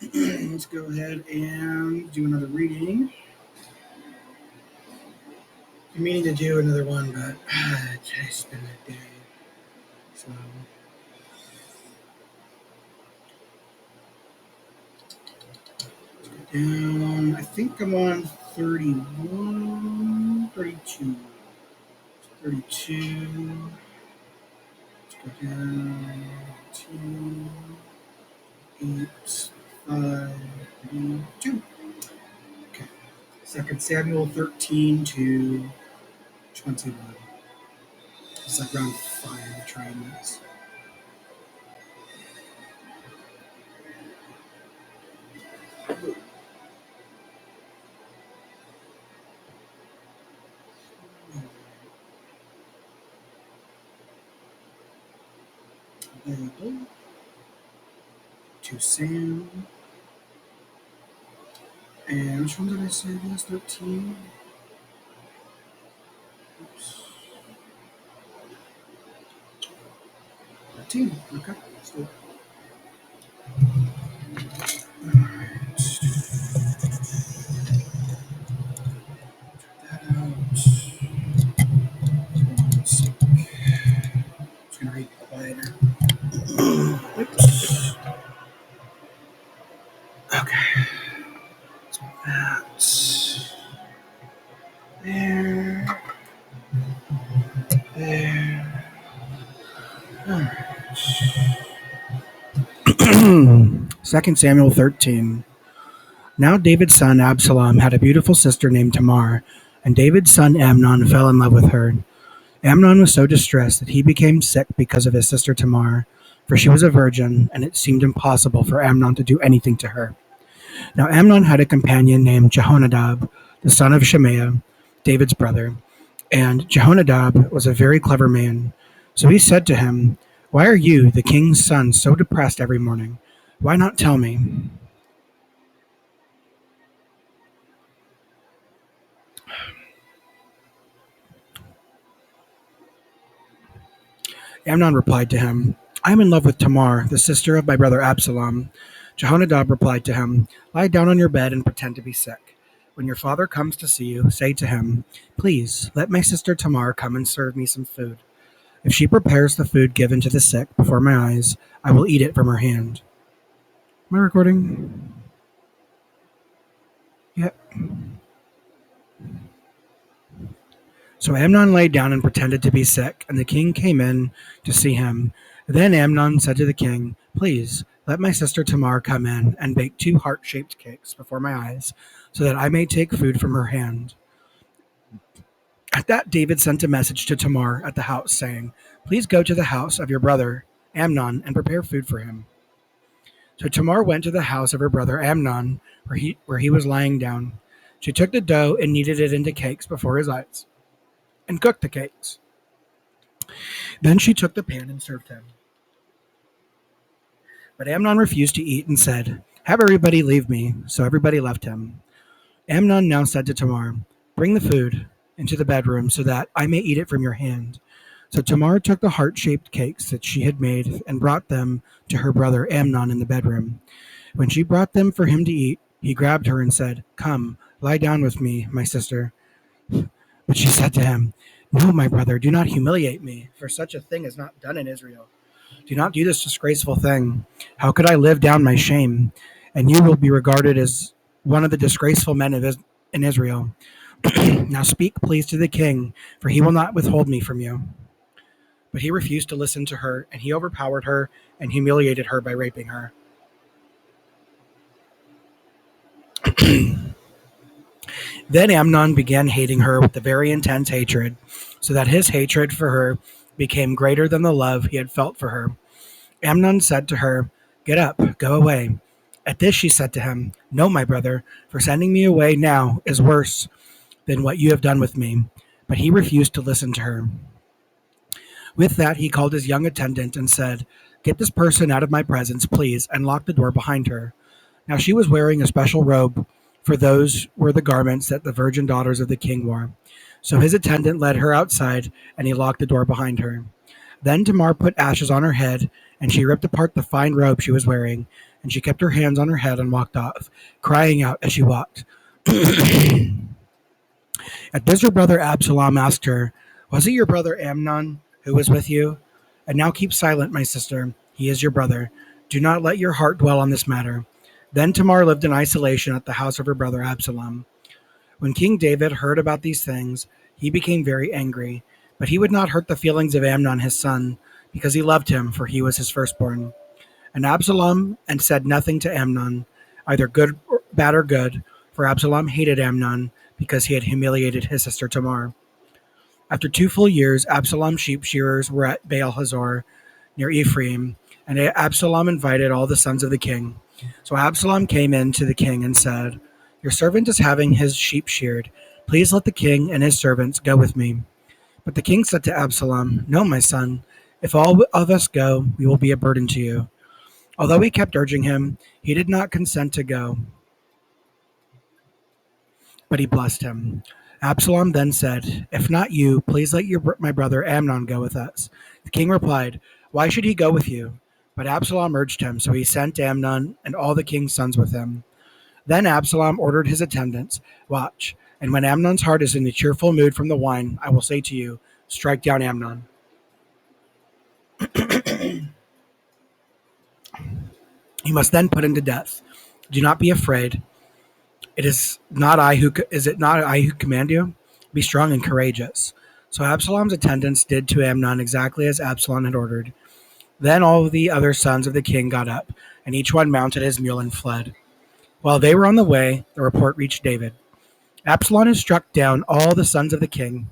Let's go ahead and do another reading. I'm meaning to do another one, but today's been a day. So let's go down. I think I'm on 31, 32. 32. Let's go down. 2, 8, 5, 32. Okay. 2 Samuel 13 to 21. It's like round 5 trying this. Available to Sam. And which one did I say was 13? Oops. 13. Okay. Let's do it. Alright. Check that out. One sec. Just gonna read quieter. Oops. Okay. So that's there. There. Alright. 2 Samuel 13. Now David's son Absalom had a beautiful sister named Tamar, and David's son Amnon fell in love with her. Amnon was so distressed that he became sick because of his sister Tamar, for she was a virgin, and it seemed impossible for Amnon to do anything to her. Now Amnon had a companion named Jehonadab, the son of Shemaiah, David's brother, and Jehonadab was a very clever man. So he said to him, "Why are you, the king's son, so depressed every morning? Why not tell me?" Amnon replied to him, "I am in love with Tamar, the sister of my brother Absalom." Jehonadab replied to him, "Lie down on your bed and pretend to be sick. When your father comes to see you, say to him, 'Please, let my sister Tamar come and serve me some food. If she prepares the food given to the sick before my eyes, I will eat it from her hand.'" Am I recording? Yep. So Amnon lay down and pretended to be sick, and the king came in to see him. Then Amnon said to the king, "Please, let my sister Tamar come in and bake 2 heart-shaped cakes before my eyes, so that I may take food from her hand." At that, David sent a message to Tamar at the house, saying, "Please go to the house of your brother Amnon and prepare food for him." So Tamar went to the house of her brother Amnon, where he was lying down. She took the dough and kneaded it into cakes before his eyes, and cooked the cakes. Then she took the pan and served him. But Amnon refused to eat and said, "Have everybody leave me." So everybody left him. Amnon now said to Tamar, "Bring the food into the bedroom so that I may eat it from your hand." So Tamar took the heart-shaped cakes that she had made and brought them to her brother Amnon in the bedroom. When she brought them for him to eat, he grabbed her and said, "Come, lie down with me, my sister." But she said to him, "No, my brother, do not humiliate me, for such a thing is not done in Israel. Do not do this disgraceful thing. How could I live down my shame? And you will be regarded as one of the disgraceful men in Israel. Now speak, please, to the king, for he will not withhold me from you." But he refused to listen to her, and he overpowered her and humiliated her by raping her. Then Amnon began hating her with a very intense hatred, so that his hatred for her became greater than the love he had felt for her. Amnon said to her, "Get up, go away." At this she said to him, "No, my brother, for sending me away now is worse than what you have done with me." But he refused to listen to her. With that, he called his young attendant and said, "Get this person out of my presence, please, and lock the door behind her." Now she was wearing a special robe, for those were the garments that the virgin daughters of the king wore. So his attendant led her outside, and he locked the door behind her. Then Tamar put ashes on her head, and she ripped apart the fine robe she was wearing. and she kept her hands on her head and walked off, crying out as she walked. At this, her brother Absalom asked her, "Was it your brother Amnon who was with you? And now keep silent, my sister. He is your brother. Do not let your heart dwell on this matter." Then Tamar lived in isolation at the house of her brother Absalom. When King David heard about these things, he became very angry, but he would not hurt the feelings of Amnon his son, because he loved him, for he was his firstborn. And Absalom and said nothing to Amnon, either good or bad or good, for Absalom hated Amnon because he had humiliated his sister Tamar. After 2 full years, Absalom's sheep shearers were at Baal Hazor near Ephraim, and Absalom invited all the sons of the king. So Absalom came in to the king and said, "Your servant is having his sheep sheared. Please let the king and his servants go with me." But the king said to Absalom, "No, my son. If all of us go, we will be a burden to you." Although he kept urging him, he did not consent to go, but he blessed him. Absalom then said, "If not you, please let my brother Amnon go with us." The king replied, "Why should he go with you?" But Absalom urged him, so he sent Amnon and all the king's sons with him. Then Absalom ordered his attendants, "Watch, and when Amnon's heart is in a cheerful mood from the wine, I will say to you, 'Strike down Amnon.' You must then put him to death. Do not be afraid. Is it not I who command you? Be strong and courageous." So Absalom's attendants did to Amnon exactly as Absalom had ordered. Then all the other sons of the king got up, and each one mounted his mule and fled. While they were on the way, the report reached David. "Absalom has struck down all the sons of the king,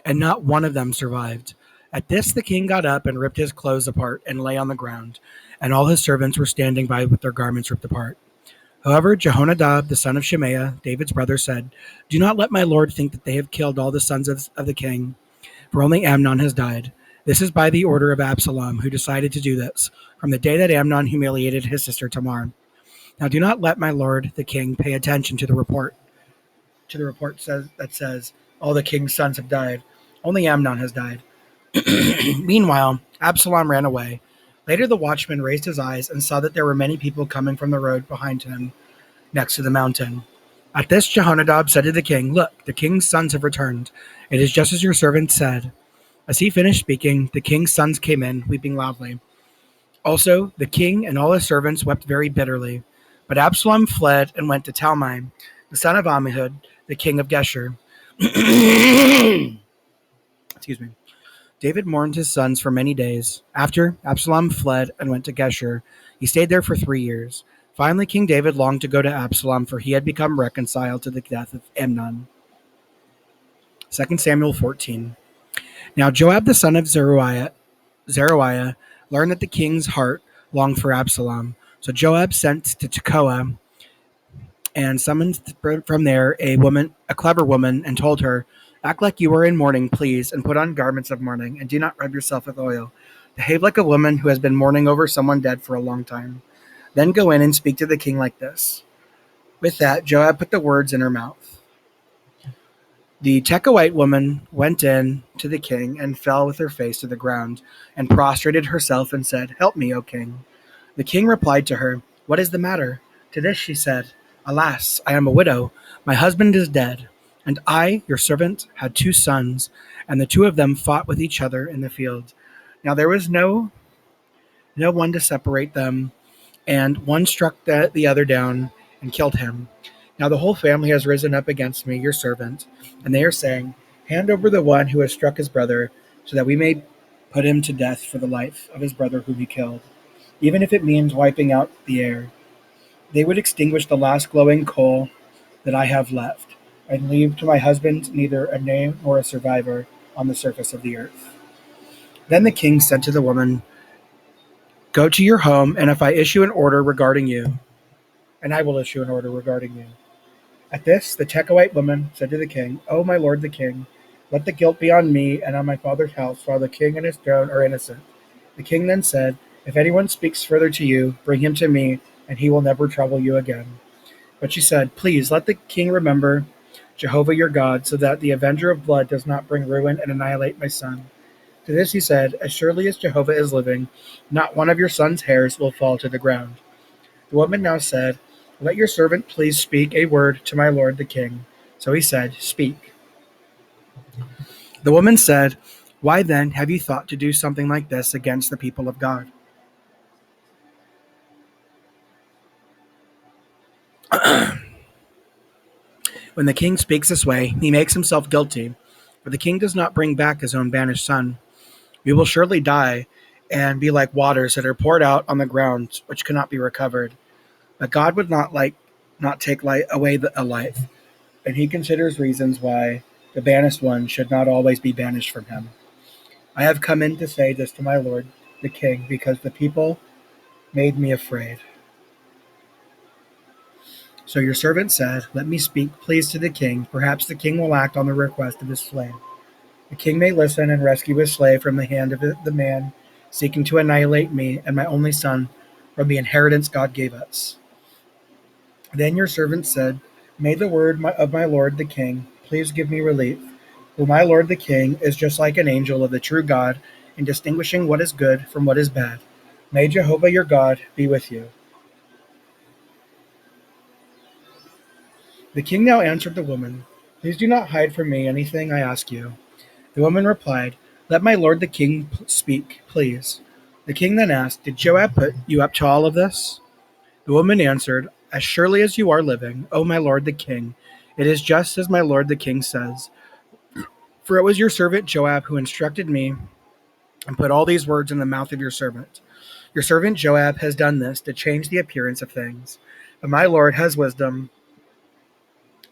and not one of them survived." At this, the king got up and ripped his clothes apart and lay on the ground, and all his servants were standing by with their garments ripped apart. However, Jehonadab, the son of Shemaiah, David's brother, said, "Do not let my lord think that they have killed all the sons of the king, for only Amnon has died. This is by the order of Absalom, who decided to do this, from the day that Amnon humiliated his sister Tamar. Now do not let my lord, the king, pay attention to the report. That says, all the king's sons have died. Only Amnon has died." Meanwhile, Absalom ran away. Later the watchman raised his eyes and saw that there were many people coming from the road behind him, next to the mountain. At this, Jehonadab said to the king, "Look, the king's sons have returned. It is just as your servant said." As he finished speaking, the king's sons came in, weeping loudly. Also, the king and all his servants wept very bitterly. But Absalom fled and went to Talmai, the son of Ammihud, the king of Geshur. Excuse me. David mourned his sons for many days. After, Absalom fled and went to Geshur. He stayed there for 3 years. Finally, King David longed to go to Absalom, for he had become reconciled to the death of Amnon. 2 Samuel 14. Now Joab the son of Zeruiah learned that the king's heart longed for Absalom. So Joab sent to Tekoa and summoned from there a clever woman, and told her, "Act like you are in mourning, please, and put on garments of mourning, and do not rub yourself with oil. Behave like a woman who has been mourning over someone dead for a long time. Then go in and speak to the king like this." With that, Joab put the words in her mouth. The Tekoite woman went in to the king and fell with her face to the ground, and prostrated herself and said, "Help me, O king." The king replied to her, "What is the matter?" To this she said, "Alas, I am a widow. My husband is dead, and I, your servant, had 2 sons, and the 2 of them fought with each other in the field. Now there was no one to separate them, and one struck the other down and killed him. Now the whole family has risen up against me, your servant, and they are saying, 'Hand over the one who has struck his brother, so that we may put him to death for the life of his brother whom he killed, even if it means wiping out the air.' They would extinguish the last glowing coal that I have left, and leave to my husband neither a name nor a survivor on the surface of the earth." Then the king said to the woman, "Go to your home, and if I issue an order regarding you, and I will issue an order regarding you." At this, the Tekoite woman said to the king, "O my lord the king, let the guilt be on me and on my father's house, while the king and his throne are innocent." The king then said, "If anyone speaks further to you, bring him to me, and he will never trouble you again." But she said, "Please let the king remember Jehovah your God, so that the avenger of blood does not bring ruin and annihilate my son." To this he said, "As surely as Jehovah is living, not one of your son's hairs will fall to the ground." The woman now said, "Let your servant please speak a word to my lord the king." So he said, "Speak." The woman said, "Why then have you thought to do something like this against the people of God?" When the king speaks this way, he makes himself guilty, for the king does not bring back his own banished son. We will surely die and be like waters that are poured out on the ground, which cannot be recovered. But God would not take away a life, and he considers reasons why the banished one should not always be banished from him. I have come in to say this to my lord, the king, because the people made me afraid. So your servant said, "Let me speak, please, to the king. Perhaps the king will act on the request of his slave. The king may listen and rescue his slave from the hand of the man seeking to annihilate me and my only son from the inheritance God gave us." Then your servant said, "May the word of my lord the king please give me relief. For my lord the king is just like an angel of the true God in distinguishing what is good from what is bad. May Jehovah your God be with you." The king now answered the woman, "Please do not hide from me anything I ask you." The woman replied, "Let my lord the king speak, please." The king then asked, "Did Joab put you up to all of this?" The woman answered, "As surely as you are living, O my lord the king, it is just as my lord the king says. For it was your servant Joab who instructed me and put all these words in the mouth of your servant. Your servant Joab has done this to change the appearance of things. But my lord has wisdom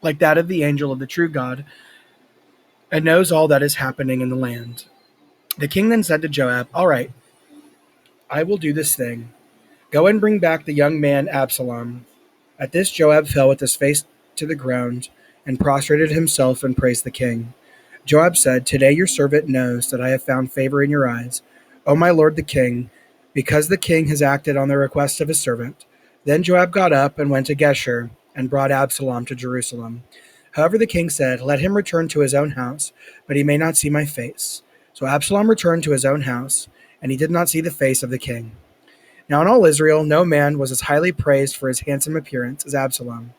like that of the angel of the true God and knows all that is happening in the land." The king then said to Joab, "All right, I will do this thing. Go and bring back the young man Absalom." At this Joab fell with his face to the ground and prostrated himself and praised the king. Joab said, "Today your servant knows that I have found favor in your eyes, O my lord the king, because the king has acted on the request of his servant." Then Joab got up and went to Geshur and brought Absalom to Jerusalem. However, the king said, "Let him return to his own house, but he may not see my face." So Absalom returned to his own house, and he did not see the face of the king. Now in all Israel, no man was as highly praised for his handsome appearance as Absalom.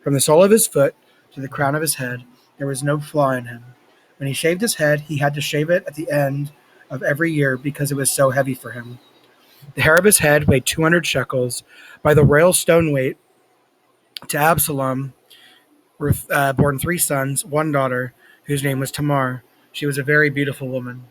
From the sole of his foot to the crown of his head, there was no flaw in him. When he shaved his head, he had to shave it at the end of every year because it was so heavy for him. The hair of his head weighed 200 shekels. By the royal stone weight, to Absalom were born 3 sons, 1 daughter, whose name was Tamar. She was a very beautiful woman.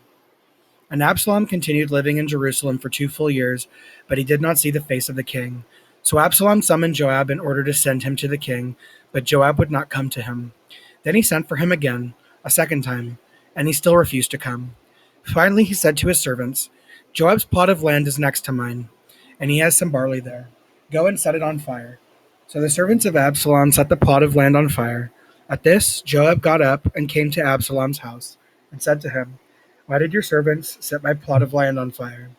And Absalom continued living in Jerusalem for 2 full years, but he did not see the face of the king. So Absalom summoned Joab in order to send him to the king, but Joab would not come to him. Then he sent for him again, a second time, and he still refused to come. Finally he said to his servants, "Joab's plot of land is next to mine, and he has some barley there. Go and set it on fire." So the servants of Absalom set the plot of land on fire. At this, Joab got up and came to Absalom's house and said to him, "Why did your servants set my plot of land on fire?"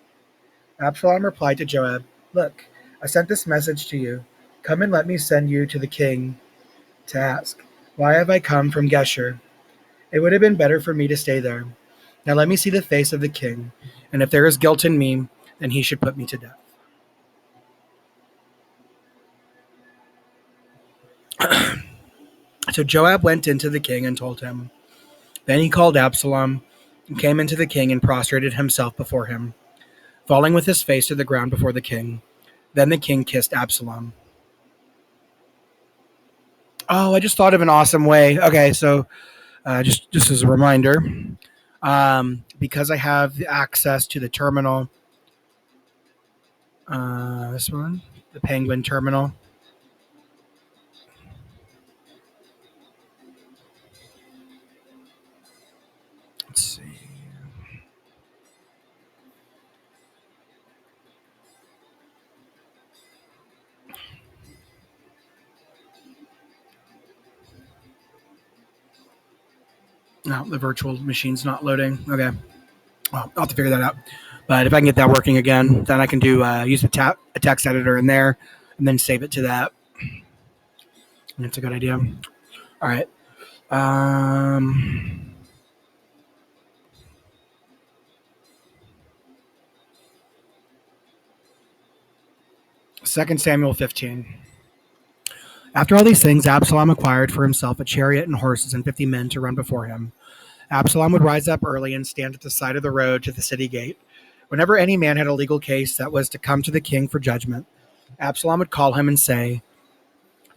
Absalom replied to Joab, "Look, I sent this message to you. Come and let me send you to the king to ask, why have I come from Geshur? It would have been better for me to stay there. Now let me see the face of the king, and if there is guilt in me, then he should put me to death." So Joab went in to the king and told him. Then he called Absalom and came into the king and prostrated himself before him, falling with his face to the ground before the king. Then the king kissed Absalom. Oh, I just thought of an awesome way. Okay, so just as a reminder, because I have the access to the terminal, this one, the Penguin terminal. Let's see. No, the virtual machine's not loading. Okay, well, I'll have to figure that out. But if I can get that working again, then I can do use a text editor in there, and then save it to that. That's a good idea. All right. Um, 2 Samuel 15. After all these things, Absalom acquired for himself a chariot and horses and 50 men to run before him. Absalom would rise up early and stand at the side of the road to the city gate. Whenever any man had a legal case that was to come to the king for judgment, Absalom would call him and say,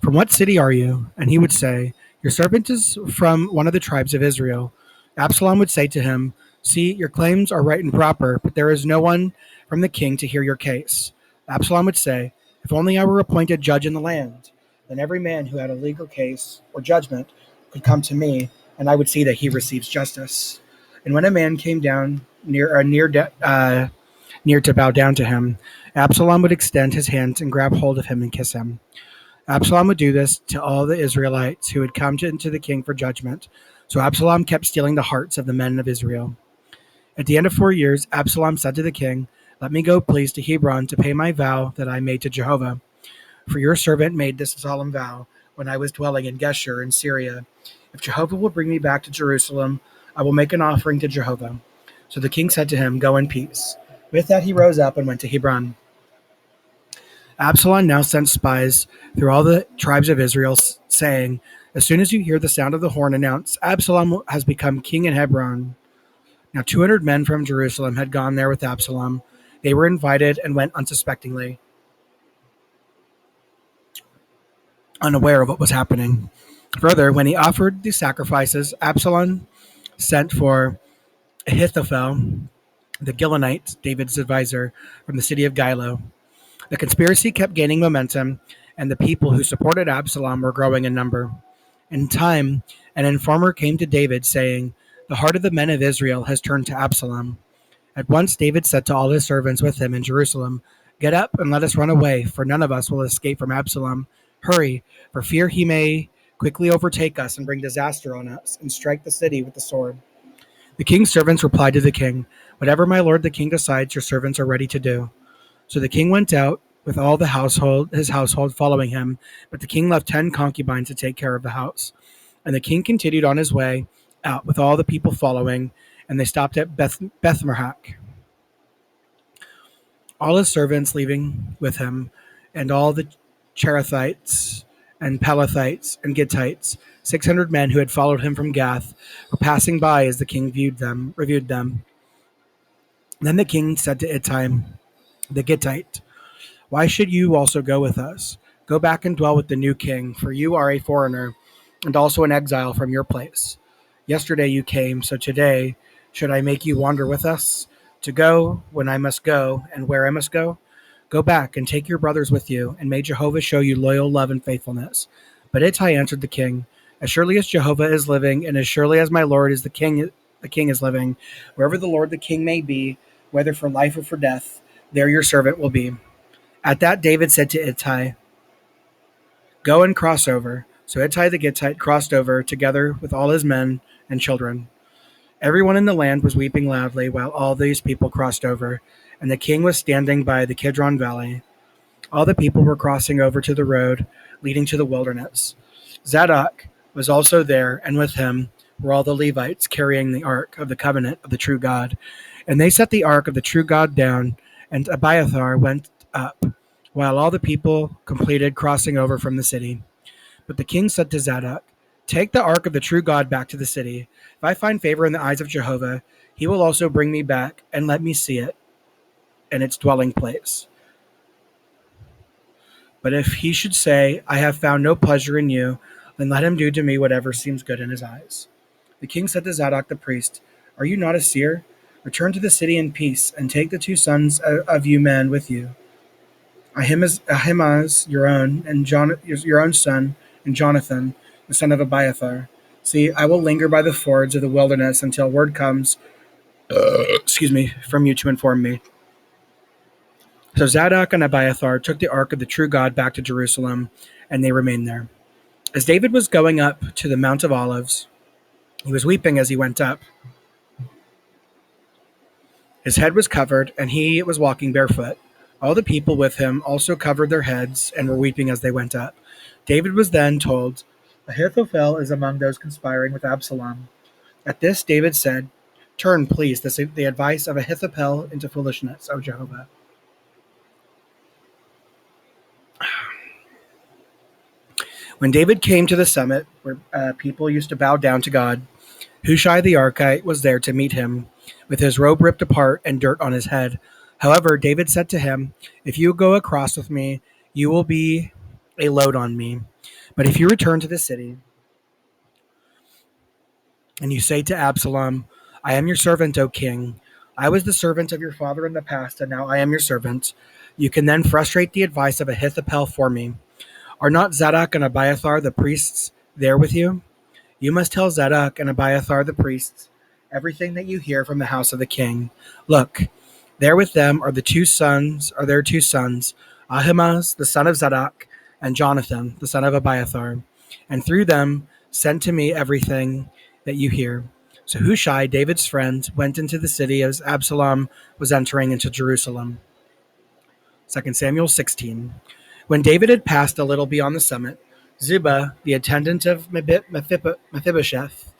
"From what city are you?" And he would say, "Your servant is from one of the tribes of Israel." Absalom would say to him, "See, your claims are right and proper, but there is no one from the king to hear your case." Absalom would say, "If only I were appointed judge in the land, then every man who had a legal case or judgment could come to me, and I would see that he receives justice." And when a man came down near to bow down to him, Absalom would extend his hand and grab hold of him and kiss him. Absalom would do this to all the Israelites who had come into the king for judgment. So Absalom kept stealing the hearts of the men of Israel. At the end of 4 years, Absalom said to the king, "Let me go, please, to Hebron to pay my vow that I made to Jehovah. For your servant made this solemn vow when I was dwelling in Geshur in Syria. If Jehovah will bring me back to Jerusalem, I will make an offering to Jehovah." So the king said to him, "Go in peace." With that, he rose up and went to Hebron. Absalom now sent spies through all the tribes of Israel, saying, "As soon as you hear the sound of the horn, announce, 'Absalom has become king in Hebron.'" Now 200 men from Jerusalem had gone there with Absalom. They were invited and went unsuspectingly, unaware of what was happening. Further, when he offered the sacrifices, Absalom sent for Ahithophel, the Gilonite, David's advisor, from the city of Gilo. The conspiracy kept gaining momentum, and the people who supported Absalom were growing in number. In time, an informer came to David, saying, "The heart of the men of Israel has turned to Absalom." At once David said to all his servants with him in Jerusalem, "Get up and let us run away, for none of us will escape from Absalom. Hurry, for fear he may quickly overtake us and bring disaster on us and strike the city with the sword." The king's servants replied to the king, "Whatever my lord the king decides, your servants are ready to do." So the king went out with all his household following him, but the king left 10 concubines to take care of the house. And the king continued on his way out with all the people following, and they stopped at Bethmerach. All his servants leaving with him, and all the Cherethites and Pelethites and Gittites, 600 men who had followed him from Gath, were passing by as the king reviewed them. Then the king said to Ittai, the Gittite, "Why should you also go with us? Go back and dwell with the new king, for you are a foreigner and also an exile from your place. Yesterday you came, so today should I make you wander with us? To go when I must go and where I must go? Go back and take your brothers with you, and may Jehovah show you loyal love and faithfulness." But Ittai answered the king, "As surely as Jehovah is living, and as surely as my lord is the king is living, wherever the lord the king may be, whether for life or for death, there your servant will be." At that David said to Ittai, "Go and cross over." So Ittai the Gittite crossed over, together with all his men and children. Everyone in the land was weeping loudly while all these people crossed over, and the king was standing by the Kidron Valley. All the people were crossing over to the road leading to the wilderness. Zadok was also there, and with him were all the Levites carrying the ark of the covenant of the true God. And they set the ark of the true God down, and Abiathar went up, while all the people completed crossing over from the city. But the king said to Zadok, "Take the ark of the true God back to the city. If I find favor in the eyes of Jehovah, he will also bring me back and let me see it and its dwelling place. But if he should say, 'I have found no pleasure in you,' then let him do to me whatever seems good in his eyes." The king said to Zadok the priest, "Are you not a seer? Return to the city in peace, and take the 2 sons of you men with you, Ahimaaz your own, and your own son, and Jonathan, the son of Abiathar. See, I will linger by the fords of the wilderness until word comes, from you to inform me." So Zadok and Abiathar took the ark of the true God back to Jerusalem, and they remained there. As David was going up to the Mount of Olives, he was weeping as he went up. His head was covered, and he was walking barefoot. All the people with him also covered their heads and were weeping as they went up. David was then told, "Ahithophel is among those conspiring with Absalom." At this, David said, "Turn, please, the advice of Ahithophel into foolishness, O Jehovah." When David came to the summit where people used to bow down to God, Hushai the Archite was there to meet him, with his robe ripped apart and dirt on his head. However, David said to him, "If you go across with me, you will be a load on me. But if you return to the city and you say to Absalom, 'I am your servant, O king. I was the servant of your father in the past, and now I am your servant,' you can then frustrate the advice of Ahithophel for me. Are not Zadok and Abiathar the priests there with you? You must tell Zadok and Abiathar the priests everything that you hear from the house of the king. Look, there with them are their two sons, Ahimaaz the son of Zadok, and Jonathan the son of Abiathar, and through them send to me everything that you hear." So Hushai, David's friend, went into the city as Absalom was entering into Jerusalem. 2 Samuel 16. When David had passed a little beyond the summit, Ziba, the attendant of Mephibosheth,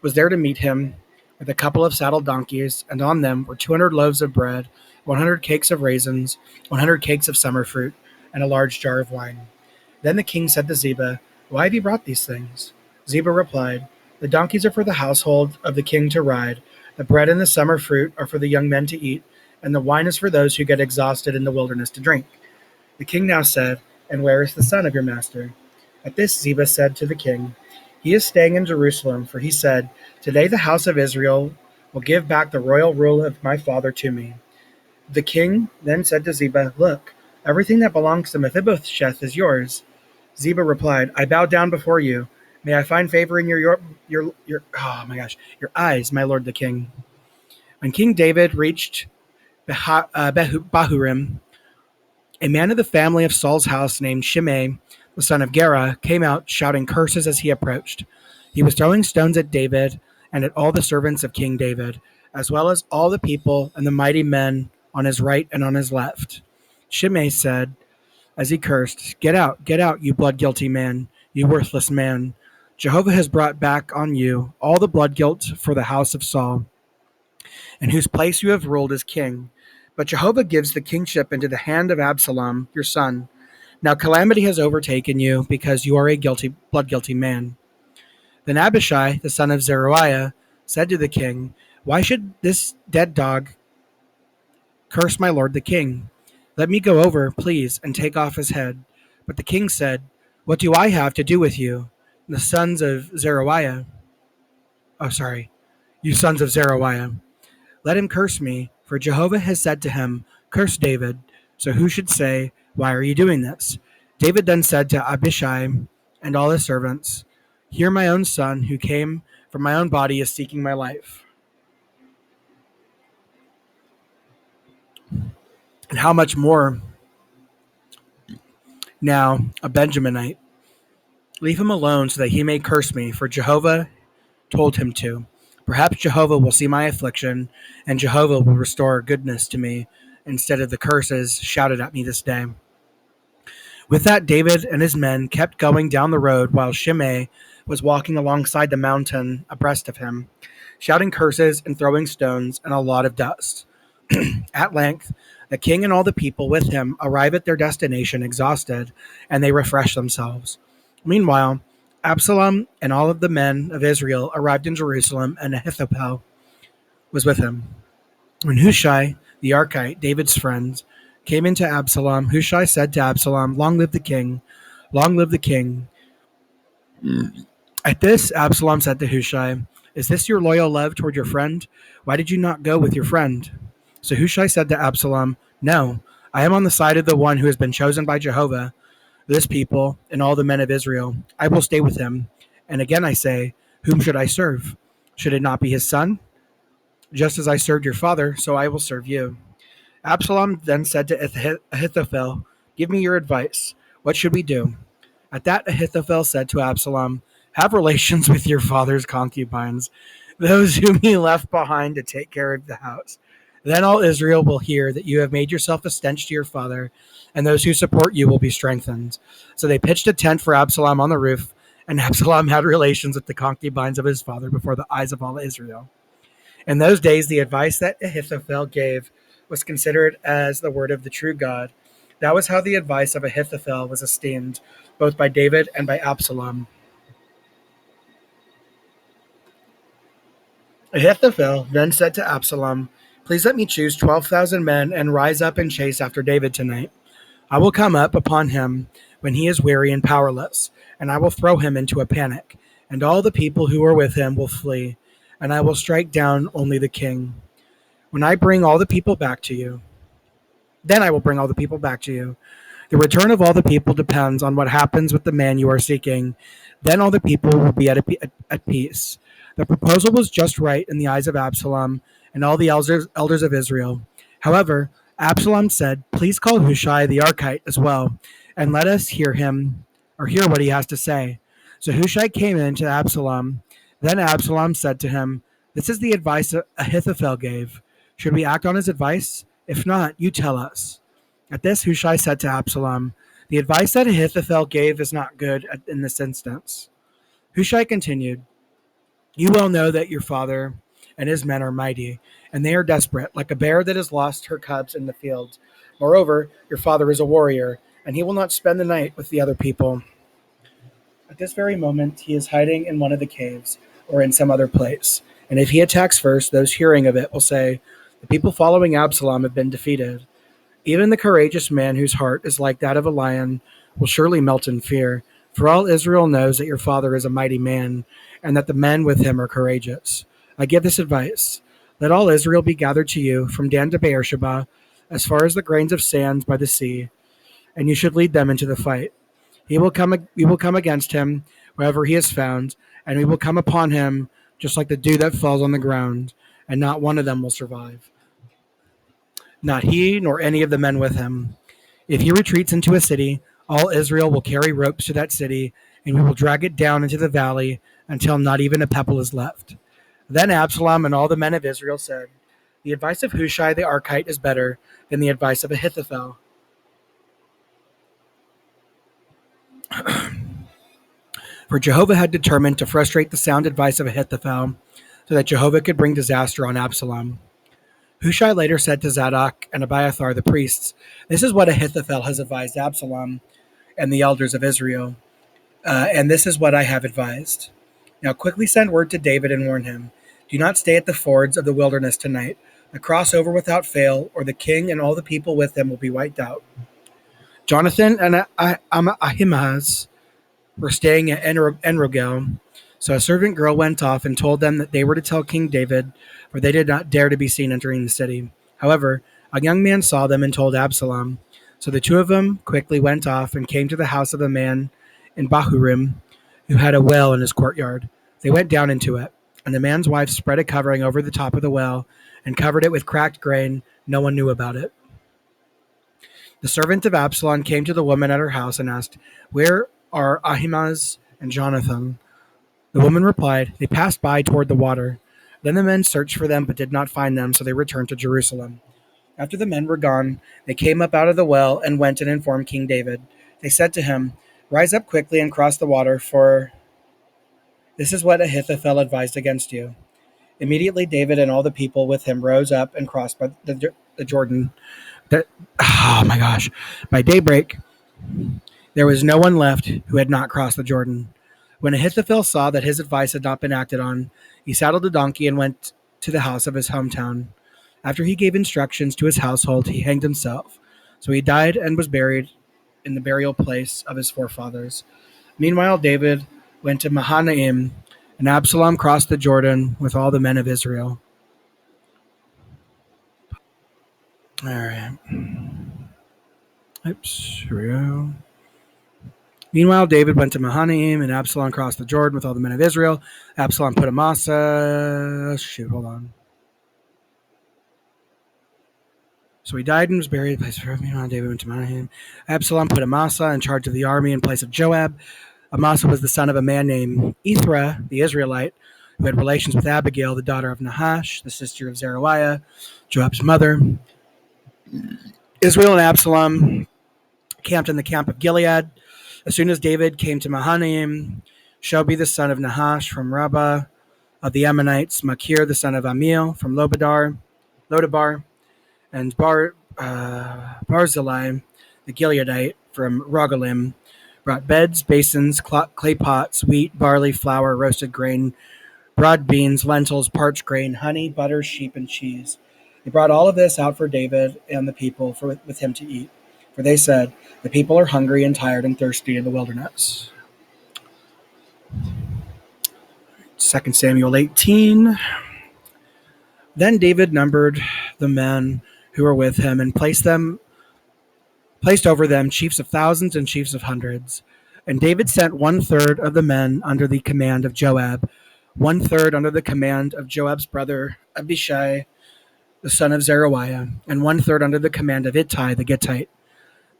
was there to meet him with a couple of saddled donkeys, and on them were 200 loaves of bread, 100 cakes of raisins, 100 cakes of summer fruit, and a large jar of wine. Then the king said to Ziba, "Why have you brought these things?" Ziba replied, "The donkeys are for the household of the king to ride, the bread and the summer fruit are for the young men to eat, and the wine is for those who get exhausted in the wilderness to drink." The king now said, "And where is the son of your master?" At this Ziba said to the king, "He is staying in Jerusalem, for he said, 'Today the house of Israel will give back the royal rule of my father to me.'" The king then said to Ziba, "Look, everything that belongs to Mephibosheth is yours." Ziba replied, "I bow down before you. May I find favor in your eyes, my lord the king." When King David reached Bahurim, a man of the family of Saul's house named Shimei, the son of Gera, came out shouting curses as he approached. He was throwing stones at David and at all the servants of King David, as well as all the people and the mighty men on his right and on his left. Shimei said, as he cursed, get out, you blood-guilty man, you worthless man. Jehovah has brought back on you all the blood guilt for the house of Saul, in whose place you have ruled as king. But Jehovah gives the kingship into the hand of Absalom, your son. Now calamity has overtaken you because you are a blood-guilty man." Then Abishai, the son of Zeruiah, said to the king, "Why should this dead dog curse my lord the king? Let me go over, please, and take off his head." But the king said, "What do I have to do with you, the sons of Zeruiah? Oh, sorry, you sons of Zeruiah. Let him curse me, for Jehovah has said to him, 'Curse David.' So who should say, 'Why are you doing this?'" David then said to Abishai and all his servants, "Here my own son, who came from my own body, is seeking my life. And how much more now a Benjaminite? Leave him alone so that he may curse me, for Jehovah told him to. Perhaps Jehovah will see my affliction, and Jehovah will restore goodness to me instead of the curses shouted at me this day." With that, David and his men kept going down the road while Shimei was walking alongside the mountain abreast of him, shouting curses and throwing stones and a lot of dust. At length, the king and all the people with him arrive at their destination exhausted, and they refresh themselves. Meanwhile, Absalom and all of the men of Israel arrived in Jerusalem, and Ahithophel was with him. When Hushai, the Archite, David's friend, came into Absalom, Hushai said to Absalom, "Long live the king! Long live the king!" At this, Absalom said to Hushai, "Is this your loyal love toward your friend? Why did you not go with your friend?" So Hushai said to Absalom, "No, I am on the side of the one who has been chosen by Jehovah, this people, and all the men of Israel. I will stay with him. And again I say, whom should I serve? Should it not be his son? Just as I served your father, so I will serve you." Absalom then said to Ahithophel, "Give me your advice. What should we do?" At that, Ahithophel said to Absalom, "Have relations with your father's concubines, those whom he left behind to take care of the house. Then all Israel will hear that you have made yourself a stench to your father, and those who support you will be strengthened." So they pitched a tent for Absalom on the roof, and Absalom had relations with the concubines of his father before the eyes of all Israel. In those days, the advice that Ahithophel gave was considered as the word of the true God. That was how the advice of Ahithophel was esteemed, both by David and by Absalom. Ahithophel then said to Absalom, "Please let me choose 12,000 men and rise up and chase after David tonight. I will come up upon him when he is weary and powerless, and I will throw him into a panic, and all the people who are with him will flee, and I will strike down only the king. When I bring all the people back to you, then I will bring all the people back to you. The return of all the people depends on what happens with the man you are seeking. Then all the people will be at peace." The proposal was just right in the eyes of Absalom and all the elders of Israel. However, Absalom said, "Please call Hushai the Archite as well, and let us hear what he has to say." So Hushai came in to Absalom. Then Absalom said to him, "This is the advice Ahithophel gave. Should we act on his advice? If not, you tell us." At this, Hushai said to Absalom, "The advice that Ahithophel gave is not good in this instance." Hushai continued, "You well know that your father and his men are mighty, and they are desperate, like a bear that has lost her cubs in the field. Moreover, your father is a warrior, and he will not spend the night with the other people. At this very moment, he is hiding in one of the caves or in some other place. And if he attacks first, those hearing of it will say, 'The people following Absalom have been defeated.' Even the courageous man whose heart is like that of a lion will surely melt in fear, for all Israel knows that your father is a mighty man, and that the men with him are courageous. I give this advice. Let all Israel be gathered to you, from Dan to Beersheba, as far as the grains of sand by the sea, and you should lead them into the fight. We will come against him wherever he is found, and we will come upon him just like the dew that falls on the ground, and not one of them will survive. Not he nor any of the men with him. If he retreats into a city, all Israel will carry ropes to that city, and we will drag it down into the valley until not even a pebble is left." Then Absalom and all the men of Israel said, "The advice of Hushai the Archite is better than the advice of Ahithophel." For Jehovah had determined to frustrate the sound advice of Ahithophel, so that Jehovah could bring disaster on Absalom. Hushai later said to Zadok and Abiathar the priests, "This is what Ahithophel has advised Absalom and the elders of Israel, and this is what I have advised. Now quickly send word to David and warn him. Do not stay at the fords of the wilderness tonight, but cross over without fail, or the king and all the people with him will be wiped out." Jonathan and Ahimaaz were staying at Enrogel. So a servant girl went off and told them that they were to tell King David, for they did not dare to be seen entering the city. However, a young man saw them and told Absalom. So the two of them quickly went off and came to the house of a man in Bahurim who had a well in his courtyard. They went down into it, and the man's wife spread a covering over the top of the well and covered it with cracked grain. No one knew about it. The servant of Absalom came to the woman at her house and asked, "Where are Ahimaaz and Jonathan?" The woman replied, "They passed by toward the water." Then the men searched for them but did not find them, so they returned to Jerusalem. After the men were gone, they came up out of the well and went and informed King David. They said to him, "Rise up quickly and cross the water, for this is what Ahithophel advised against you." Immediately David and all the people with him rose up and crossed by the Jordan. Oh my gosh. By daybreak, there was no one left who had not crossed the Jordan. When Ahithophel saw that his advice had not been acted on, he saddled a donkey and went to the house of his hometown. After he gave instructions to his household, he hanged himself. So he died and was buried in the burial place of his forefathers. Meanwhile, David went to Mahanaim, and Absalom crossed the Jordan with all the men of Israel. All right. Oops. Here we go. Meanwhile, David went to Mahanaim, and Absalom crossed the Jordan with all the men of Israel. Absalom put Amasa. Hold on. So he died and was buried in place of Meanwhile, David went to Mahanaim. Absalom put Amasa in charge of the army in place of Joab. Amasa was the son of a man named Ithra, the Israelite, who had relations with Abigail, the daughter of Nahash, the sister of Zeruiah, Joab's mother. Israel and Absalom camped in the camp of Gilead. As soon as David came to Mahanaim, Shobi the son of Nahash from Rabbah of the Ammonites, Machir the son of Amiel from Lodabar, and Barzillai the Gileadite from Rogelim, brought beds, basins, clay pots, wheat, barley, flour, roasted grain, broad beans, lentils, parched grain, honey, butter, sheep, and cheese. They brought all of this out for David and the people with him to eat. For they said, the people are hungry and tired and thirsty in the wilderness. 2 Samuel 18. Then David numbered the men who were with him and placed over them chiefs of thousands and chiefs of hundreds. And David sent 1/3 of the men under the command of Joab, 1/3 under the command of Joab's brother Abishai, the son of Zeruiah, and 1/3 under the command of Ittai the Gittite.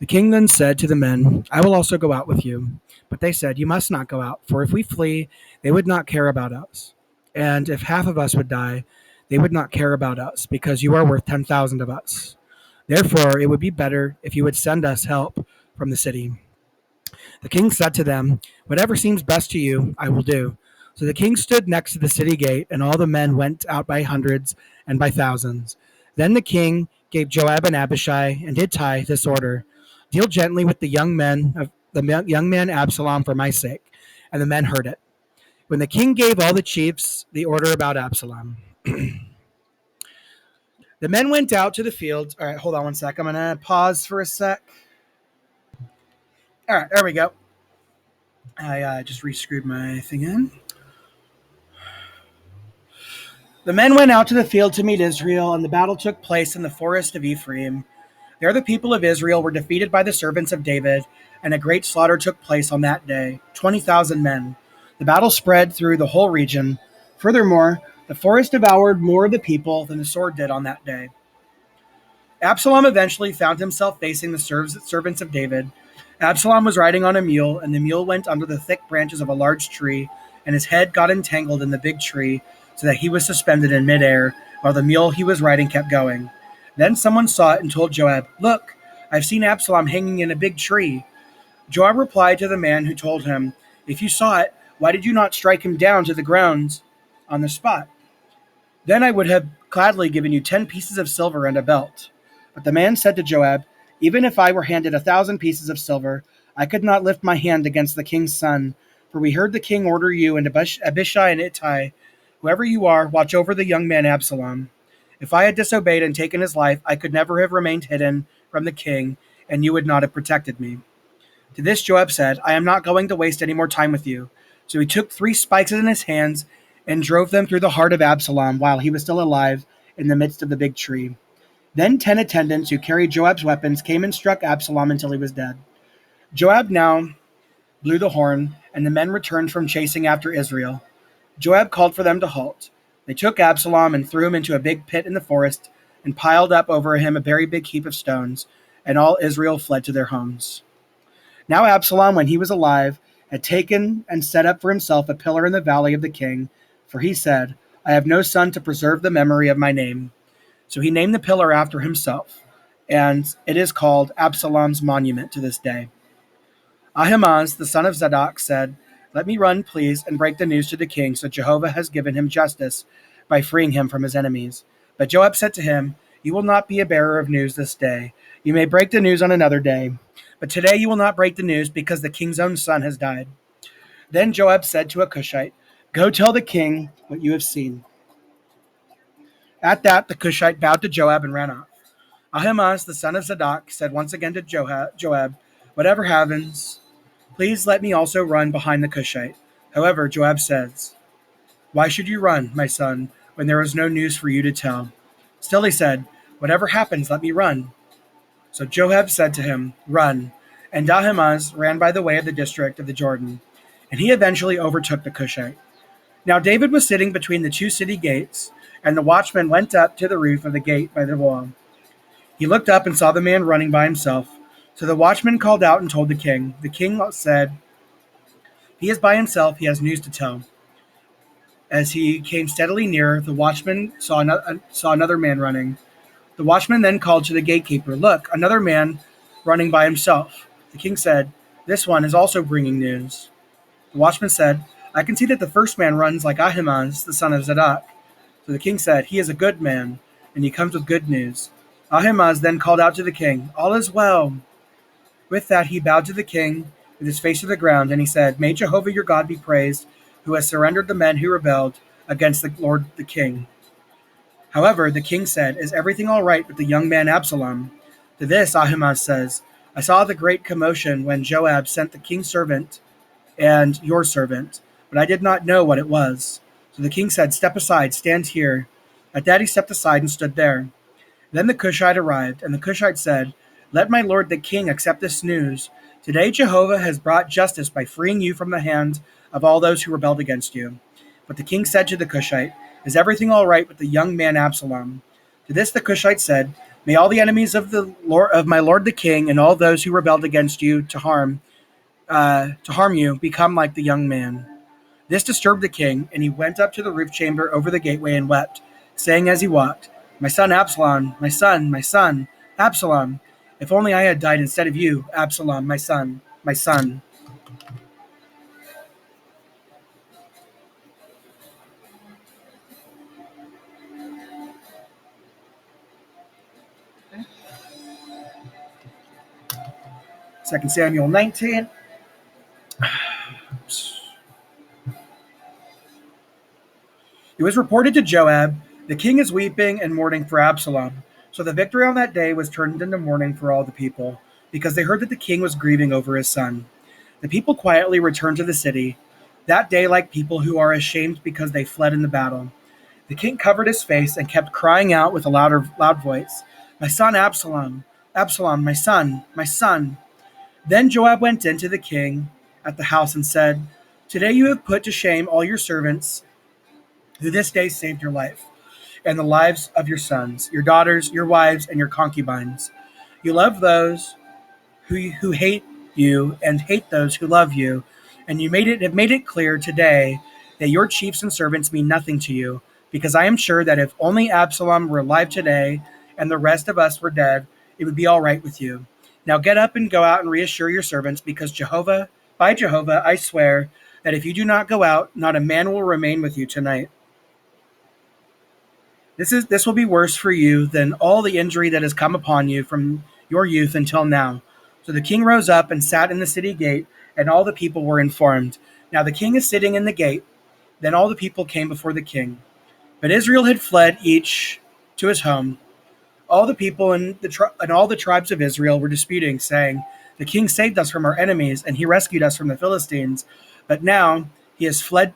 The king then said to the men, I will also go out with you. But they said, you must not go out, for if we flee, they would not care about us. And if half of us would die, they would not care about us, because you are worth 10,000 of us. Therefore, it would be better if you would send us help from the city. The king said to them, whatever seems best to you, I will do. So the king stood next to the city gate, and all the men went out by hundreds and by thousands. Then the king gave Joab and Abishai and Ittai this order: deal gently with the young man Absalom for my sake. And the men heard it. When the king gave all the chiefs the order about Absalom, the men went out to the field. All right, hold on one sec. I'm going to pause for a sec. All right, there we go. I just rescrewed my thing in. The men went out to the field to meet Israel, and the battle took place in the forest of Ephraim. There the people of Israel were defeated by the servants of David, and a great slaughter took place on that day, 20,000 men. The battle spread through the whole region. Furthermore, the forest devoured more of the people than the sword did on that day. Absalom eventually found himself facing the servants of David. Absalom was riding on a mule, and the mule went under the thick branches of a large tree, and his head got entangled in the big tree, so that he was suspended in midair, while the mule he was riding kept going. Then someone saw it and told Joab, look, I've seen Absalom hanging in a big tree. Joab replied to the man who told him, if you saw it, why did you not strike him down to the ground on the spot? Then I would have gladly given you 10 pieces of silver and a belt. But the man said to Joab, even if I were handed 1,000 pieces of silver, I could not lift my hand against the king's son, for we heard the king order you and Abishai and Ittai, whoever you are, watch over the young man Absalom. If I had disobeyed and taken his life, I could never have remained hidden from the king, and you would not have protected me. To this Joab said, I am not going to waste any more time with you. So he took 3 spikes in his hands and drove them through the heart of Absalom while he was still alive in the midst of the big tree. Then 10 attendants who carried Joab's weapons came and struck Absalom until he was dead. Joab now blew the horn, and the men returned from chasing after Israel. Joab called for them to halt. They took Absalom and threw him into a big pit in the forest and piled up over him a very big heap of stones, and all Israel fled to their homes. Now Absalom, when he was alive, had taken and set up for himself a pillar in the valley of the king, for he said, I have no son to preserve the memory of my name. So he named the pillar after himself, and it is called Absalom's monument to this day. Ahimaaz, the son of Zadok, said, let me run, please, and break the news to the king, so Jehovah has given him justice by freeing him from his enemies. But Joab said to him, you will not be a bearer of news this day. You may break the news on another day. But today you will not break the news, because the king's own son has died. Then Joab said to a Cushite, go tell the king what you have seen. At that, the Cushite bowed to Joab and ran off. Ahimaaz, the son of Zadok, said once again to Joab, whatever happens, please let me also run behind the Cushite. However, Joab says, why should you run, my son, when there is no news for you to tell? Still he said, whatever happens, let me run. So Joab said to him, run. And Ahimaaz ran by the way of the district of the Jordan, and he eventually overtook the Cushite. Now David was sitting between the 2 city gates, and the watchman went up to the roof of the gate by the wall. He looked up and saw the man running by himself. So the watchman called out and told the king. The king said, he is by himself, he has news to tell. As he came steadily nearer, the watchman saw another man running. The watchman then called to the gatekeeper, look, another man running by himself. The king said, this one is also bringing news. The watchman said, I can see that the first man runs like Ahimaaz, the son of Zadok. So the king said, he is a good man, and he comes with good news. Ahimaaz then called out to the king, all is well. With that, he bowed to the king with his face to the ground, and he said, "May Jehovah your God be praised, who has surrendered the men who rebelled against the Lord the king." However, the king said, "Is everything all right with the young man Absalom?" To this, Ahimaaz says, "I saw the great commotion when Joab sent the king's servant and your servant, but I did not know what it was." So the king said, "Step aside, stand here." At that he stepped aside and stood there. Then the Cushite arrived, and the Cushite said, "Let my lord the king accept this news. Today Jehovah has brought justice by freeing you from the hand of all those who rebelled against you." But the king said to the Cushite, "Is everything all right with the young man Absalom?" To this the Cushite said, "May all the enemies of my lord the king and all those who rebelled against you to harm you become like the young man." This disturbed the king, and he went up to the roof chamber over the gateway and wept, saying as he walked, "My son Absalom, my son, Absalom! If only I had died instead of you, Absalom, my son, my son." 2 Samuel 19. It was reported to Joab, "The king is weeping and mourning for Absalom." So the victory on that day was turned into mourning for all the people, because they heard that the king was grieving over his son. The people quietly returned to the city, that day like people who are ashamed because they fled in the battle. The king covered his face and kept crying out with a loud voice, "My son Absalom! Absalom, my son, my son!" Then Joab went in to the king at the house and said, "Today you have put to shame all your servants who this day saved your life and the lives of your sons, your daughters, your wives, and your concubines. You love those who hate you and hate those who love you, and you have made it clear today that your chiefs and servants mean nothing to you, because I am sure that if only Absalom were alive today and the rest of us were dead, it would be all right with you. Now get up and go out and reassure your servants, because by Jehovah, I swear that if you do not go out, not a man will remain with you tonight. This will be worse for you than all the injury that has come upon you from your youth until now." So the king rose up and sat in the city gate, and all the people were informed. Now the king is sitting in the gate. Then all the people came before the king. But Israel had fled each to his home. All the people and all the tribes of Israel were disputing, saying, "The king saved us from our enemies, and he rescued us from the Philistines. But now he has fled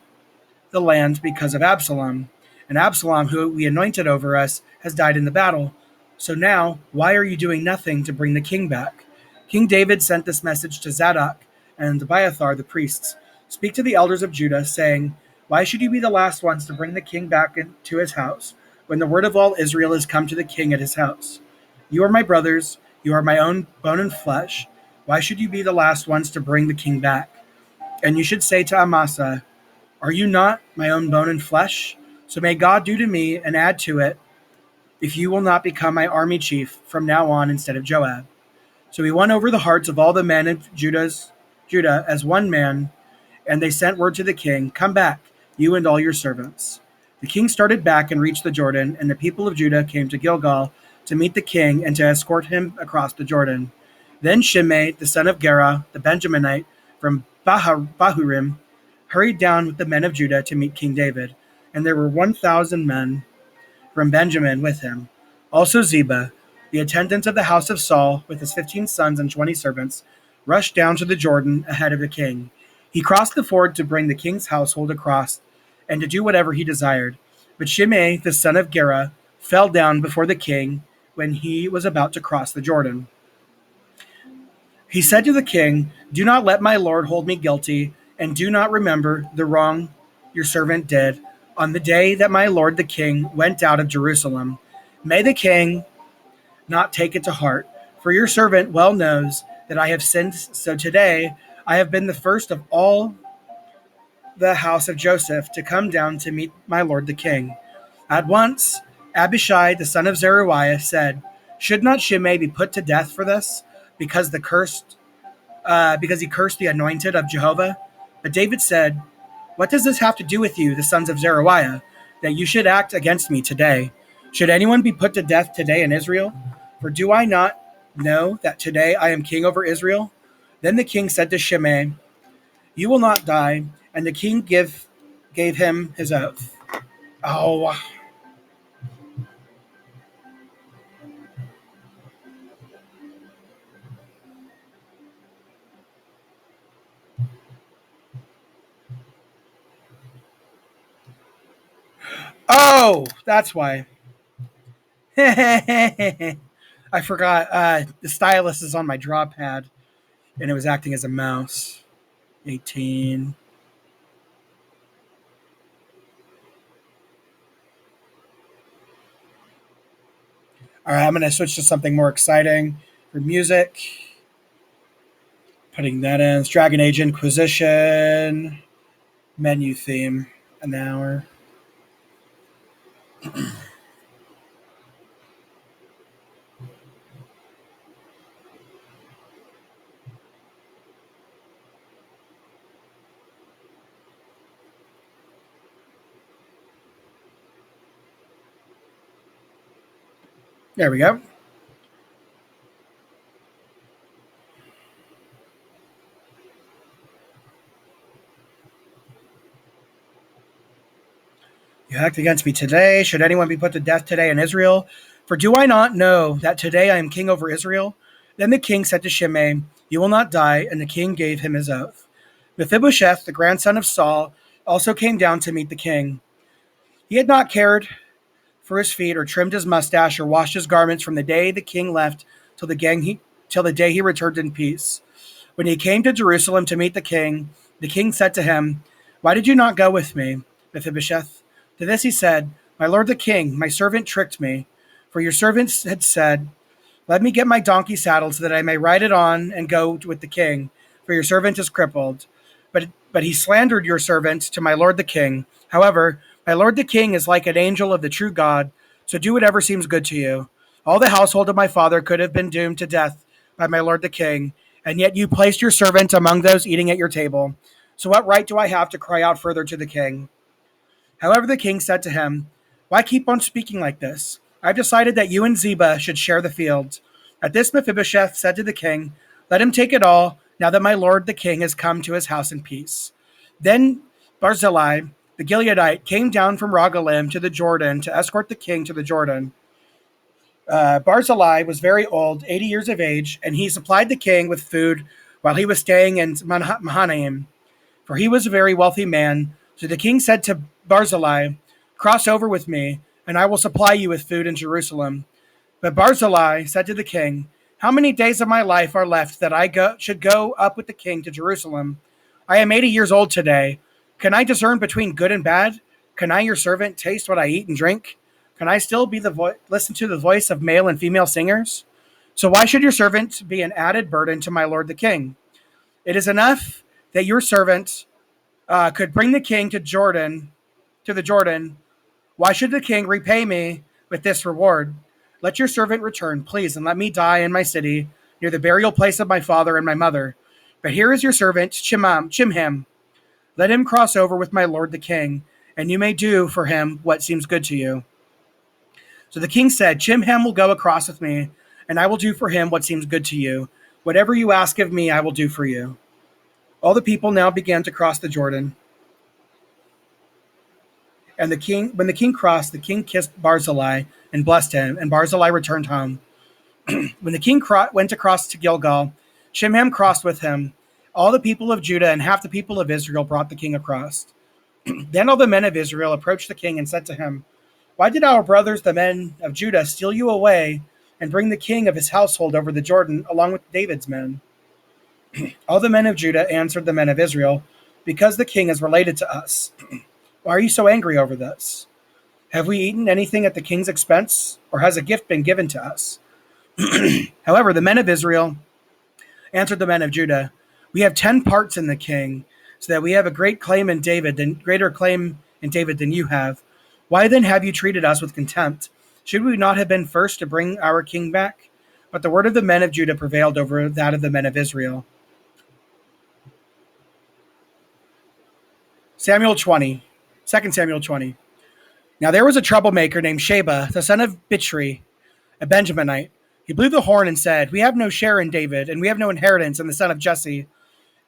the land because of Absalom. And Absalom, who we anointed over us, has died in the battle. So now, why are you doing nothing to bring the king back?" King David sent this message to Zadok and Abiathar the priests. "Speak to the elders of Judah, saying, why should you be the last ones to bring the king back into his house, when the word of all Israel has come to the king at his house? You are my brothers, you are my own bone and flesh. Why should you be the last ones to bring the king back? And you should say to Amasa, are you not my own bone and flesh? So may God do to me and add to it, if you will not become my army chief from now on instead of Joab." So he won over the hearts of all the men of Judah as one man, and they sent word to the king, "Come back, you and all your servants." The king started back and reached the Jordan, and the people of Judah came to Gilgal to meet the king and to escort him across the Jordan. Then Shimei, the son of Gera, the Benjaminite from Bahurim, hurried down with the men of Judah to meet King David, and there were 1,000 men from Benjamin with him. Also Ziba, the attendant of the house of Saul, with his 15 sons and 20 servants, rushed down to the Jordan ahead of the king. He crossed the ford to bring the king's household across and to do whatever he desired. But Shimei, the son of Gera, fell down before the king when he was about to cross the Jordan. He said to the king, "Do not let my lord hold me guilty, and do not remember the wrong your servant did on the day that my lord the king went out of Jerusalem. May the king not take it to heart, for your servant well knows that I have sinned. So today I have been the first of all the house of Joseph to come down to meet my lord the king." At once Abishai, the son of Zeruiah, said, "Should not Shimei be put to death for this, because he cursed the anointed of Jehovah?" But David said, "What does this have to do with you, the sons of Zeruiah, that you should act against me today? Should anyone be put to death today in Israel? For do I not know that today I am king over Israel? Then the king said to Shimei, you will not die. And the king gave him his oath. Oh, oh, that's why. I forgot. The stylus is on my draw pad, and it was acting as a mouse. 18. All right, I'm going to switch to something more exciting for music. Putting that in. It's Dragon Age Inquisition. Menu theme. An hour. There we go. You act against me today. Should anyone be put to death today in Israel? For do I not know that today I am king over Israel? Then the king said to Shimei, you will not die, and the king gave him his oath. Mephibosheth, the grandson of Saul, also came down to meet the king. He had not cared for his feet, or trimmed his mustache, or washed his garments from the day the king left till the day he returned in peace. When he came to Jerusalem to meet the king said to him, why did you not go with me, Mephibosheth? To this he said, my lord the king, my servant tricked me. For your servants had said, let me get my donkey saddled so that I may ride it on and go with the king, for your servant is crippled. But he slandered your servant to my lord the king. However, my lord the king is like an angel of the true God, so do whatever seems good to you. All the household of my father could have been doomed to death by my lord the king, and yet you placed your servant among those eating at your table. So what right do I have to cry out further to the king? However, the king said to him, why keep on speaking like this? I've decided that you and Ziba should share the field. At this, Mephibosheth said to the king, let him take it all, now that my lord the king has come to his house in peace. Then Barzillai, the Gileadite, came down from Rogelim to the Jordan to escort the king to the Jordan. Barzillai was very old, 80 years of age, and he supplied the king with food while he was staying in Mahanaim, for he was a very wealthy man. So the king said to Barzillai, cross over with me, and I will supply you with food in Jerusalem. But Barzillai said to the king, how many days of my life are left that should go up with the king to Jerusalem? I am 80 years old today. Can I discern between good and bad? Can I, your servant, taste what I eat and drink? Can I still be listen to the voice of male and female singers? So why should your servant be an added burden to my lord the king? It is enough that your servant could bring the king to the Jordan. Why should the king repay me with this reward? Let your servant return, please, and let me die in my city, near the burial place of my father and my mother. But here is your servant, Chimham. Let him cross over with my lord the king, and you may do for him what seems good to you. So the king said, Chimham will go across with me, and I will do for him what seems good to you. Whatever you ask of me, I will do for you. All the people now began to cross the Jordan. And when the king crossed, the king kissed Barzillai and blessed him, and Barzillai returned home. When the king went across to Gilgal, Chimham crossed with him. All the people of Judah and half the people of Israel brought the king across. Then all the men of Israel approached the king and said to him, why did our brothers, the men of Judah, steal you away and bring the king of his household over the Jordan along with David's men? All the men of Judah answered the men of Israel, because the king is related to us. Why are you so angry over this? Have we eaten anything at the king's expense, or has a gift been given to us? However, the men of Israel answered the men of Judah, we have 10 parts in the king, so that we have a greater claim in David than you have. Why then have you treated us with contempt? Should we not have been first to bring our king back? But the word of the men of Judah prevailed over that of the men of Israel. Samuel 20, 2 Samuel 20. Now there was a troublemaker named Sheba, the son of Bichri, a Benjaminite, He blew the horn and said, "We have no share in David, and we have no inheritance in the son of Jesse.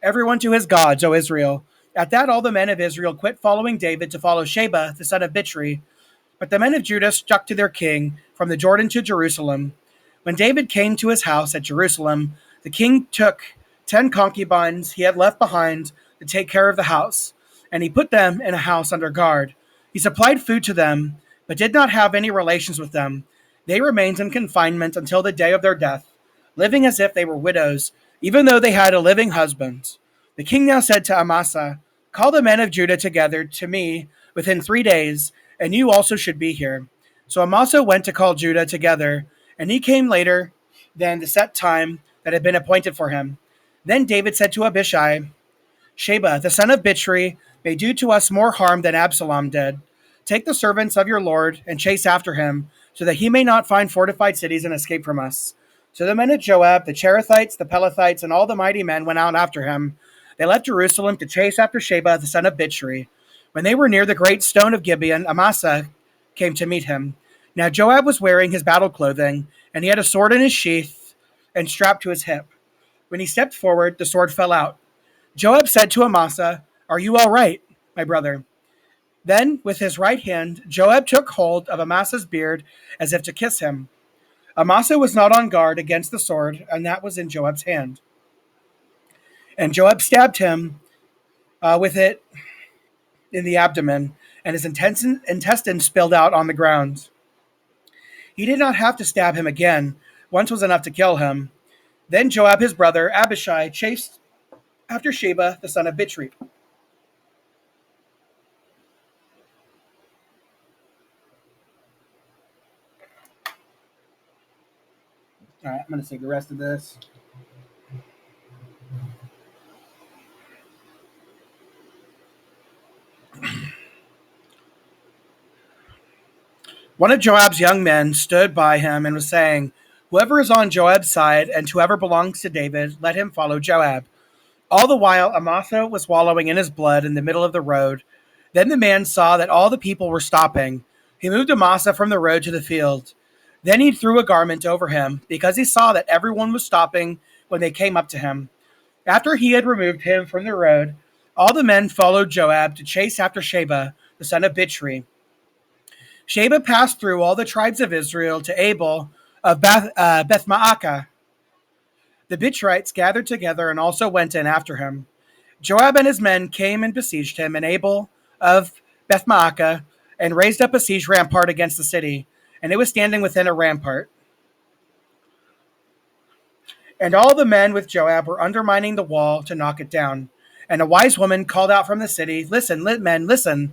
Everyone to his gods, O Israel." At that, all the men of Israel quit following David to follow Sheba, the son of Bichri. But the men of Judah stuck to their king from the Jordan to Jerusalem. When David came to his house at Jerusalem, the king took 10 concubines he had left behind to take care of the house, and he put them in a house under guard. He supplied food to them, but did not have any relations with them. They remained in confinement until the day of their death, living as if they were widows, even though they had a living husband. The king now said to Amasa, "Call the men of Judah together to me within 3 days, and you also should be here." So Amasa went to call Judah together, and he came later than the set time that had been appointed for him. Then David said to Abishai, "Sheba, the son of Bichri, may do to us more harm than Absalom did. Take the servants of your lord and chase after him, so that he may not find fortified cities and escape from us." So the men of Joab, the Cherethites, the Pelethites, and all the mighty men went out after him. They left Jerusalem to chase after Sheba, the son of Bichri. When they were near the great stone of Gibeon, Amasa came to meet him. Now Joab was wearing his battle clothing, and he had a sword in his sheath and strapped to his hip. When he stepped forward, the sword fell out. Joab said to Amasa, "Are you all right, my brother?" Then, with his right hand, Joab took hold of Amasa's beard as if to kiss him. Amasa was not on guard against the sword, and that was in Joab's hand. And Joab stabbed him with it in the abdomen, and his intestines spilled out on the ground. He did not have to stab him again. Once was enough to kill him. Then Joab, his brother, Abishai, chased after Sheba, the son of Bichri. All right, I'm going to take the rest of this. One of Joab's young men stood by him and was saying, "Whoever is on Joab's side and whoever belongs to David, let him follow Joab." All the while, Amasa was wallowing in his blood in the middle of the road. Then the man saw that all the people were stopping. He moved Amasa from the road to the field. Then he threw a garment over him, because he saw that everyone was stopping when they came up to him. After he had removed him from the road, all the men followed Joab to chase after Sheba, the son of Bichri. Sheba passed through all the tribes of Israel to Abel of Beth-Maacah. The Bichrites gathered together and also went in after him. Joab and his men came and besieged him in Abel of Beth-Maacah and raised up a siege rampart against the city, and it was standing within a rampart. And all the men with Joab were undermining the wall to knock it down. And a wise woman called out from the city, "Listen, men, listen.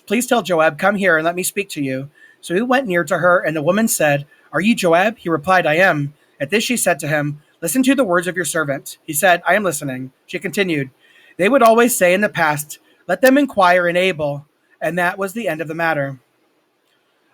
Please tell Joab, 'Come here and let me speak to you.'" So he went near to her, and the woman said, "Are you Joab?" He replied, "I am." At this she said to him, "Listen to the words of your servant." He said, "I am listening." She continued, "They would always say in the past, 'Let them inquire in Abel,' and that was the end of the matter.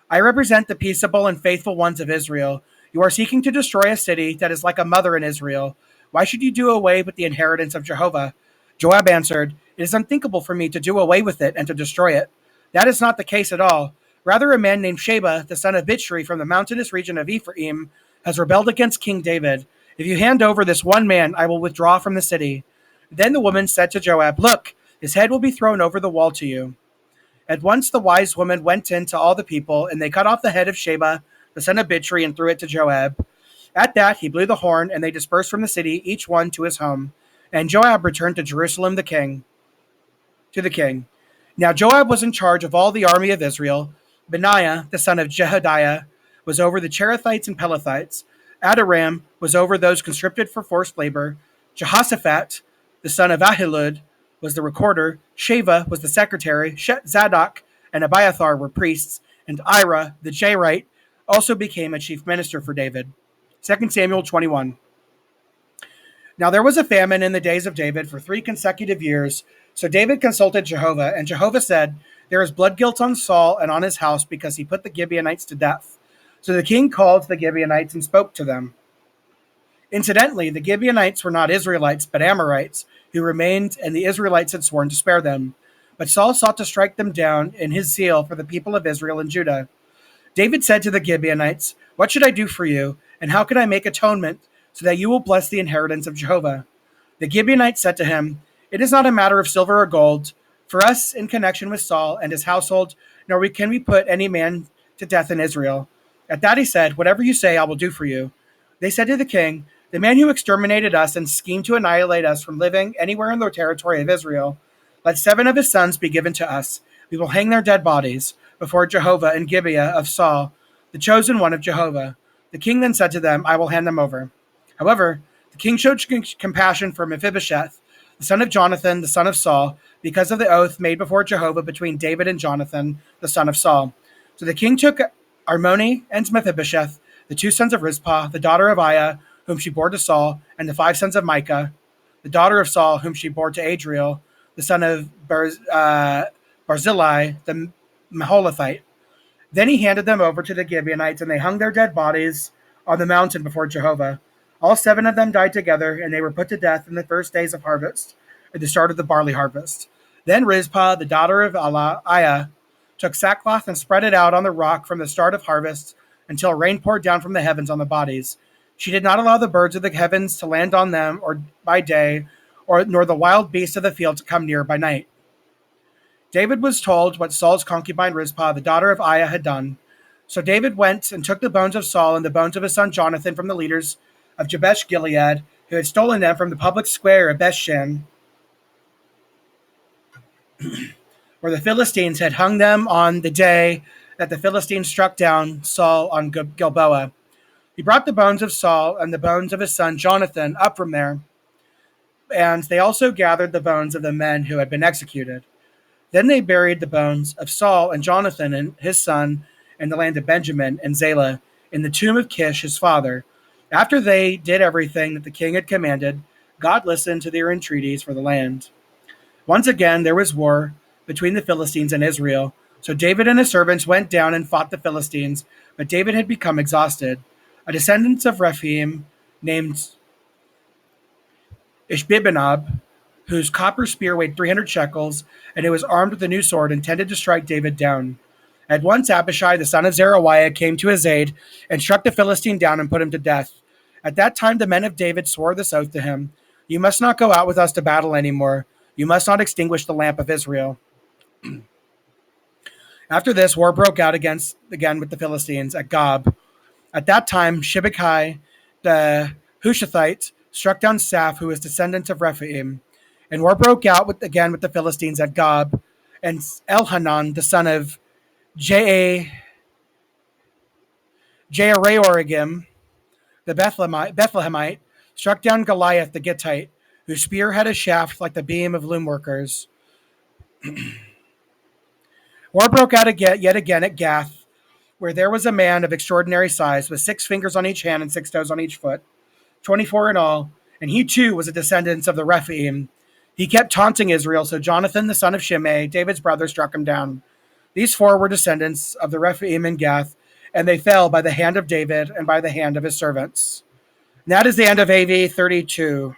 I represent the peaceable and faithful ones of Israel. You are seeking to destroy a city that is like a mother in Israel. Why should you do away with the inheritance of Jehovah?" Joab answered, "It is unthinkable for me to do away with it and to destroy it. That is not the case at all. Rather, a man named Sheba, the son of Bichri from the mountainous region of Ephraim, has rebelled against King David. If you hand over this one man, I will withdraw from the city." Then the woman said to Joab, "Look, his head will be thrown over the wall to you." At once the wise woman went in to all the people, and they cut off the head of Sheba, the son of Bichri, and threw it to Joab. At that he blew the horn, and they dispersed from the city, each one to his home. And Joab returned to Jerusalem to the king. Now Joab was in charge of all the army of Israel. Benaiah, the son of Jehoiada, was over the Cherethites and Pelethites. Adoram was over those conscripted for forced labor. Jehoshaphat, the son of Ahilud, was the recorder. Sheva was the secretary. Zadok and Abiathar were priests. And Ira, the Jairite, also became a chief minister for David. 2 Samuel 21. Now there was a famine in the days of David for 3 consecutive years. So David consulted Jehovah, and Jehovah said, "There is blood guilt on Saul and on his house because he put the Gibeonites to death." So the king called the Gibeonites and spoke to them. Incidentally, the Gibeonites were not Israelites, but Amorites, who remained, and the Israelites had sworn to spare them. But Saul sought to strike them down in his zeal for the people of Israel and Judah. David said to the Gibeonites, "What should I do for you?" And how can I make atonement so that you will bless the inheritance of Jehovah? The Gibeonites said to him, It is not a matter of silver or gold for us in connection with Saul and his household, nor can we put any man to death in Israel. At that he said, Whatever you say, I will do for you. They said to the king, The man who exterminated us and schemed to annihilate us from living anywhere in the territory of Israel, let 7 of his sons be given to us. We will hang their dead bodies before Jehovah in Gibeah of Saul, the chosen one of Jehovah. The king then said to them, I will hand them over. However, the king showed compassion for Mephibosheth, the son of Jonathan, the son of Saul, because of the oath made before Jehovah between David and Jonathan, the son of Saul. So the king took Armoni and Mephibosheth, the 2 sons of Rizpah, the daughter of Aiah, whom she bore to Saul, and the 5 sons of Micah, the daughter of Saul, whom she bore to Adriel, the son of Barzillai, the Maholathite. Then he handed them over to the Gibeonites, and they hung their dead bodies on the mountain before Jehovah. All 7 of them died together, and they were put to death in the first days of harvest, at the start of the barley harvest. Then Rizpah, the daughter of Aiah, took sackcloth and spread it out on the rock from the start of harvest until rain poured down from the heavens on the bodies. She did not allow the birds of the heavens to land on them or by day, nor the wild beasts of the field to come near by night. David was told what Saul's concubine Rizpah, the daughter of Aiah, had done. So David went and took the bones of Saul and the bones of his son Jonathan from the leaders of Jabesh Gilead, who had stolen them from the public square of Bethshan, where the Philistines had hung them on the day that the Philistines struck down Saul on Gilboa. He brought the bones of Saul and the bones of his son Jonathan up from there, and they also gathered the bones of the men who had been executed. Then they buried the bones of Saul and Jonathan and his son in the land of Benjamin and Zelah, in the tomb of Kish, his father. After they did everything that the king had commanded, God listened to their entreaties for the land. Once again, there was war between the Philistines and Israel. So David and his servants went down and fought the Philistines, but David had become exhausted. A descendant of Rephaim named Ishbibenob, whose copper spear weighed 300 shekels, and who was armed with a new sword, intended to strike David down. At once Abishai, the son of Zeruiah, came to his aid and struck the Philistine down and put him to death. At that time the men of David swore this oath to him, You must not go out with us to battle anymore. You must not extinguish the lamp of Israel. After this, war broke out again with the Philistines at Gob. At that time, Shibbekai, the Hushathite, struck down Saph, who was descendant of Rephaim. And war broke out again with the Philistines at Gob. And Elhanan, the son of Jeareorigim, the Bethlehemite, struck down Goliath the Gittite, whose spear had a shaft like the beam of loom workers. War broke out yet again at Gath, where there was a man of extraordinary size, with 6 fingers on each hand and 6 toes on each foot, 24 in all, and he too was a descendant of the Rephaim. He kept taunting Israel, so Jonathan, the son of Shimei, David's brother, struck him down. These 4 were descendants of the Rephaim in Gath, and they fell by the hand of David and by the hand of his servants. And that is the end of AV32.